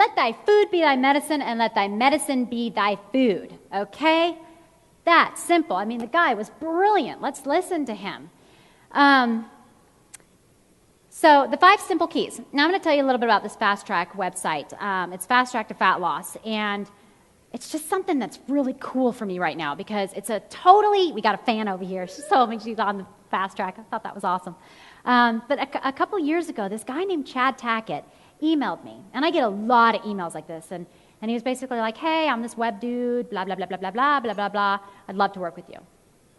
let thy food be thy medicine, and let thy medicine be thy food. Okay? That's simple. I mean, the guy was brilliant. Let's listen to him. So the 5 simple keys. Now I'm going to tell you a little bit about this Fast Track website. It's Fast Track to Fat Loss, and it's just something that's really cool for me right now because it's we got a fan over here. She told me she's on the Fast Track. I thought that was awesome. But a couple years ago, this guy named Chad Tackett emailed me, and I get a lot of emails like this, and he was basically like, hey, I'm this web dude, blah, blah, blah, blah, blah, blah, blah, blah, blah. I'd love to work with you.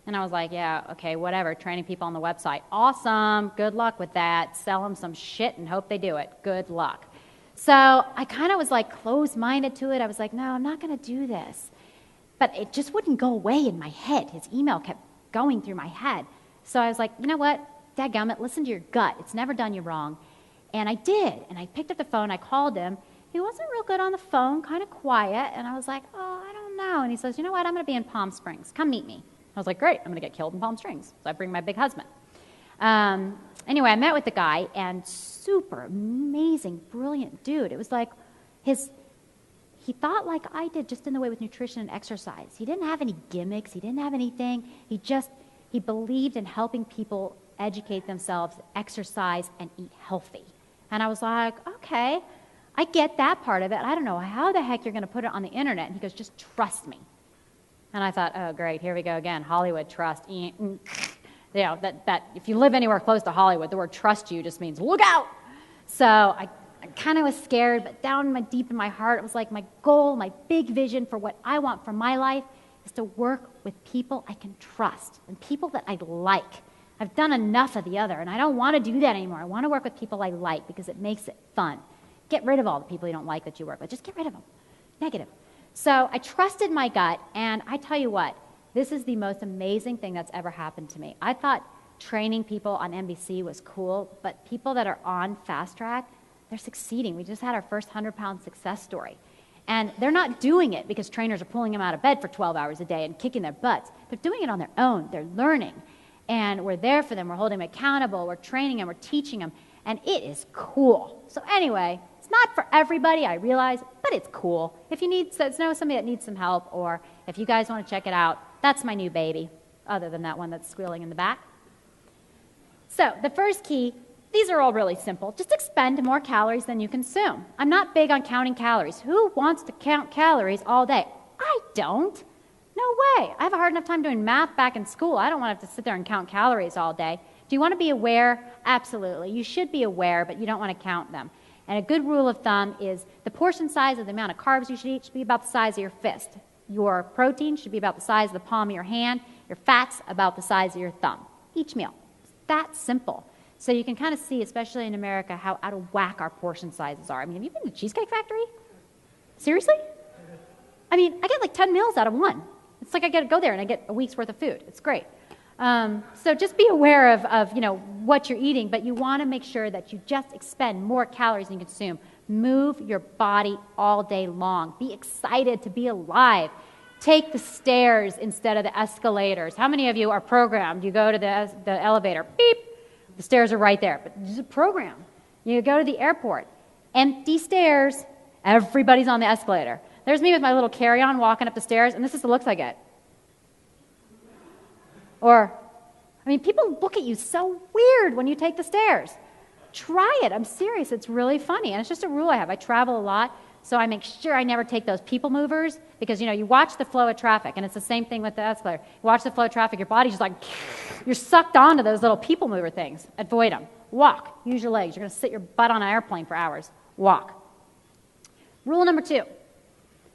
And I was like, yeah, okay, whatever, training people on the website. Awesome, good luck with that. Sell them some shit and hope they do it. Good luck. So I kind of was like closed-minded to it. I was like, no, I'm not going to do this. But it just wouldn't go away in my head. His email kept going through my head. So I was like, you know what, dadgummit, listen to your gut. It's never done you wrong. And I did. And I picked up the phone. I called him. He wasn't real good on the phone, kind of quiet. And I was like, oh, I don't know. And he says, you know what, I'm going to be in Palm Springs. Come meet me. I was like, great, I'm going to get killed in Palm Springs. So I bring my big husband. Anyway, I met with the guy, and super amazing, brilliant dude. It was like he thought like I did, just in the way with nutrition and exercise. He didn't have any gimmicks. He didn't have anything. He believed in helping people educate themselves, exercise, and eat healthy. And I was like, okay, I get that part of it. I don't know how the heck you're going to put it on the internet. And he goes, just trust me. And I thought, oh, great, here we go again. Hollywood trust. You know, that if you live anywhere close to Hollywood, the word trust you just means look out. So I kind of was scared, but deep in my heart, it was like my goal, my big vision for what I want for my life is to work with people I can trust and people that I like. I've done enough of the other, and I don't want to do that anymore. I want to work with people I like because it makes it fun. Get rid of all the people you don't like that you work with. Just get rid of them. Negative. So I trusted my gut, and I tell you what, this is the most amazing thing that's ever happened to me. I thought training people on NBC was cool, but people that are on Fast Track, they're succeeding. We just had our first 100-pound success story. And they're not doing it because trainers are pulling them out of bed for 12 hours a day and kicking their butts. They're doing it on their own. They're learning. And we're there for them. We're holding them accountable. We're training them. We're teaching them. And it is cool. So anyway, it's not for everybody, I realize, but it's cool. If you know somebody that needs some help, or if you guys want to check it out, that's my new baby, other than that one that's squealing in the back. So the first key, these are all really simple. Just expend more calories than you consume. I'm not big on counting calories. Who wants to count calories all day? I don't. No way. I have a hard enough time doing math back in school. I don't want to have to sit there and count calories all day. Do you want to be aware? Absolutely. You should be aware, but you don't want to count them. And a good rule of thumb is the portion size of the amount of carbs you should eat should be about the size of your fist. Your protein should be about the size of the palm of your hand. Your fats about the size of your thumb. Each meal. It's that simple. So you can kind of see, especially in America, how out of whack our portion sizes are. I mean, have you been to the Cheesecake Factory? Seriously? I mean, I get like 10 meals out of one. It's like I get to go there and I get a week's worth of food. It's great. So just be aware of what you're eating, but you want to make sure that you just expend more calories than you consume. Move your body all day long. Be excited to be alive. Take the stairs instead of the escalators. How many of you are programmed? You go to the elevator, beep, the stairs are right there, but it's a program. You go to the airport, empty stairs, everybody's on the escalator. There's me with my little carry-on walking up the stairs, and this is the looks I get. Or, I mean, people look at you so weird when you take the stairs. Try it. I'm serious. It's really funny. And it's just a rule I have. I travel a lot, so I make sure I never take those people movers because, you watch the flow of traffic, and it's the same thing with the escalator. You watch the flow of traffic, your body's just like, you're sucked onto those little people mover things. Avoid them. Walk. Use your legs. You're going to sit your butt on an airplane for hours. Walk. Rule number 2.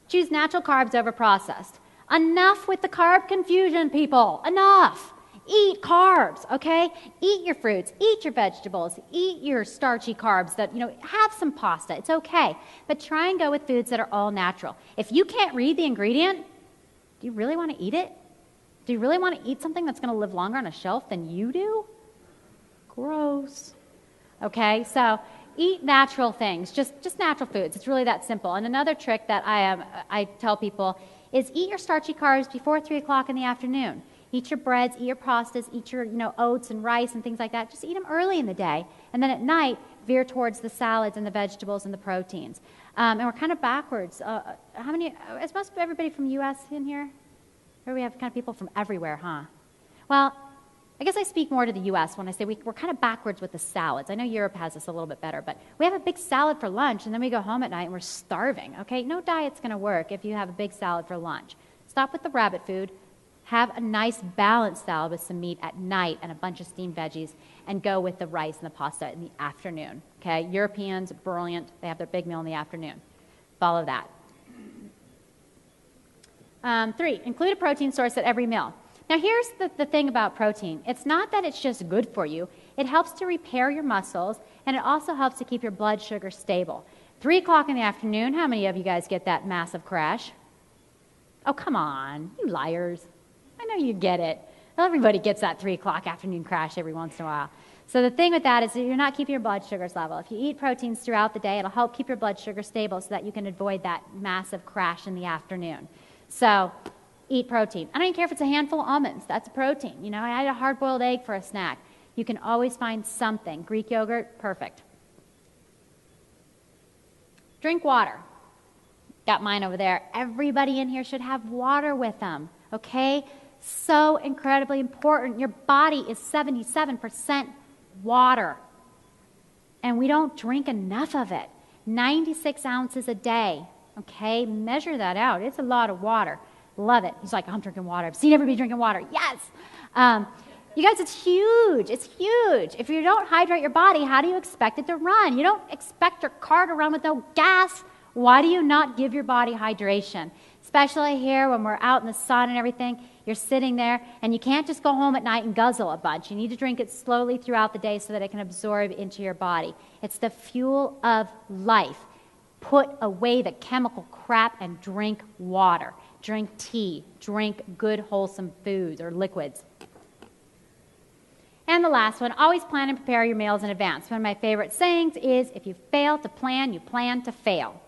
Choose natural carbs over processed. Enough with the carb confusion, people. Enough. Eat carbs, okay? Eat your fruits, eat your vegetables, eat your starchy carbs that, have some pasta. It's okay. But try and go with foods that are all natural. If you can't read the ingredient, do you really want to eat it? Do you really want to eat something that's going to live longer on a shelf than you do? Gross. Okay, so eat natural things, just natural foods. It's really that simple. And another trick that I tell people is eat your starchy carbs before 3 o'clock in the afternoon. Eat your breads, eat your pastas, eat your oats and rice and things like that. Just eat them early in the day. And then at night, veer towards the salads and the vegetables and the proteins. And we're kind of backwards. How many, is most everybody from the U.S. in here? Or we have kind of people from everywhere, huh? Well, I guess I speak more to the U.S. when I say we're kind of backwards with the salads. I know Europe has this a little bit better, but we have a big salad for lunch, and then we go home at night and we're starving, okay? No diet's going to work if you have a big salad for lunch. Stop with the rabbit food. Have a nice balanced salad with some meat at night and a bunch of steamed veggies, and go with the rice and the pasta in the afternoon, okay? Europeans, brilliant. They have their big meal in the afternoon. Follow that. 3, include a protein source at every meal. Now, here's the thing about protein. It's not that it's just good for you. It helps to repair your muscles, and it also helps to keep your blood sugar stable. 3 o'clock in the afternoon, how many of you guys get that massive crash? Oh, come on, you liars. I know you get it. Everybody gets that 3 o'clock afternoon crash every once in a while. So the thing with that is that you're not keeping your blood sugars level. If you eat proteins throughout the day, it'll help keep your blood sugar stable so that you can avoid that massive crash in the afternoon. So eat protein. I don't even care if it's a handful of almonds. That's a protein. I had a hard-boiled egg for a snack. You can always find something. Greek yogurt, perfect. Drink water. Got mine over there. Everybody in here should have water with them, okay? So incredibly important. Your body is 77% water, and we don't drink enough of it. 96 ounces a day, okay? Measure that out. It's a lot of water. Love it. He's like, I'm drinking water. I've seen everybody drinking water. Yes. You guys, it's huge. It's huge. If you don't hydrate your body, how do you expect it to run? You don't expect your car to run with no gas. Why do you not give your body hydration? Especially here when we're out in the sun and everything, you're sitting there, and you can't just go home at night and guzzle a bunch. You need to drink it slowly throughout the day so that it can absorb into your body. It's the fuel of life. Put away the chemical crap and drink water. Drink tea. Drink good, wholesome foods or liquids. And the last one, always plan and prepare your meals in advance. One of my favorite sayings is, if you fail to plan, you plan to fail.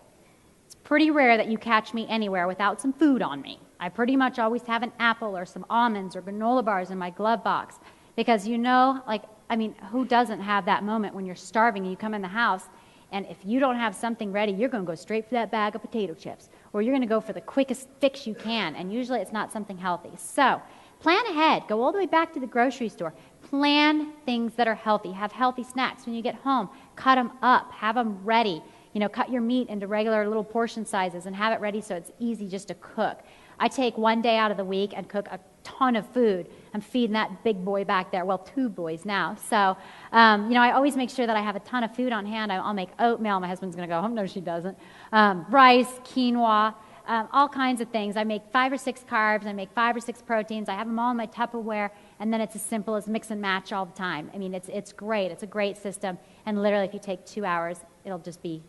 It's pretty rare that you catch me anywhere without some food on me. I pretty much always have an apple or some almonds or granola bars in my glove box because who doesn't have that moment when you're starving and you come in the house, and if you don't have something ready, you're going to go straight for that bag of potato chips, or you're going to go for the quickest fix you can, and usually it's not something healthy. So plan ahead. Go all the way back to the grocery store. Plan things that are healthy. Have healthy snacks. When you get home, cut them up. Have them ready. Cut your meat into regular little portion sizes and have it ready so it's easy just to cook. I take one day out of the week and cook a ton of food. I'm feeding that big boy back there. Well, 2 boys now. So, I always make sure that I have a ton of food on hand. I'll make oatmeal. My husband's going to go home. No, she doesn't. Rice, quinoa, all kinds of things. I make 5 or 6 carbs. I make 5 or 6 proteins. I have them all in my Tupperware, and then it's as simple as mix and match all the time. I mean, it's great. It's a great system, and literally if you take 2 hours, it'll just be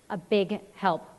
a big help